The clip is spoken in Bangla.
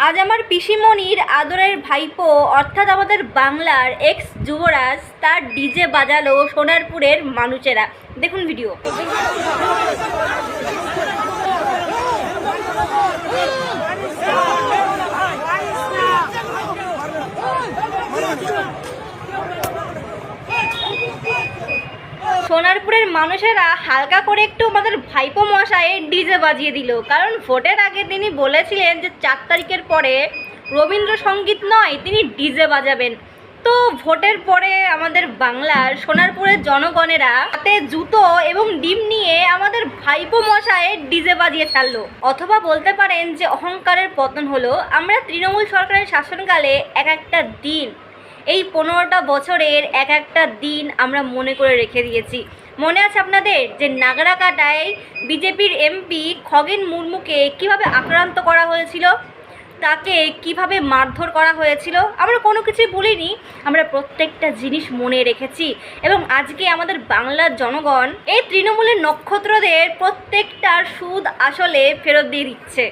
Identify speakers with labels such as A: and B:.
A: আজ আমার পিসিমণির আদরের ভাইপো অর্থাৎ আমাদের বাংলার এক্স যুবরাজ তার ডিজে বাজালো সোনারপুরের মানুষেরা। দেখুন ভিডিও। সোনারপুরের মানুষেরা হালকা করে একটু আমাদের ভাইপো মশাইয়ের ডিজে বাজিয়ে দিল, কারণ ভোটের আগে তিনি বলেছিলেন যে 4 তারিখের পরে রবীন্দ্রসঙ্গীত নয়, তিনি ডিজে বাজাবেন। তো ভোটের পরে আমাদের বাংলার সোনারপুরের জনগণেরা হাতে জুতো এবং ডিম নিয়ে আমাদের ভাইপো মশাইয়ের ডিজে বাজিয়ে ছাড়লো। অথবা বলতে পারেন যে অহংকারের পতন হলো। আমরা তৃণমূল সরকারের শাসনকালে এক একটা দিন, এই 15টা বছরের এক একটা দিন আমরা মনে করে রেখে দিয়েছি। মনে আছে আপনাদের যে নাগরাকাটায় বিজেপির এমপি খগেন মুর্মুকে কিভাবে আক্রান্ত করা হয়েছিল, তাকে কিভাবে মারধর করা হয়েছিল? আমরা কোনো কিছুই ভুলিনি, আমরা প্রত্যেকটা জিনিস মনে রেখেছি। এবং আজকে আমাদের বাংলার জনগণ এই তৃণমূলের নক্ষত্রদের প্রত্যেকটার সুদ আসলে ফেরত দিয়ে দিচ্ছে।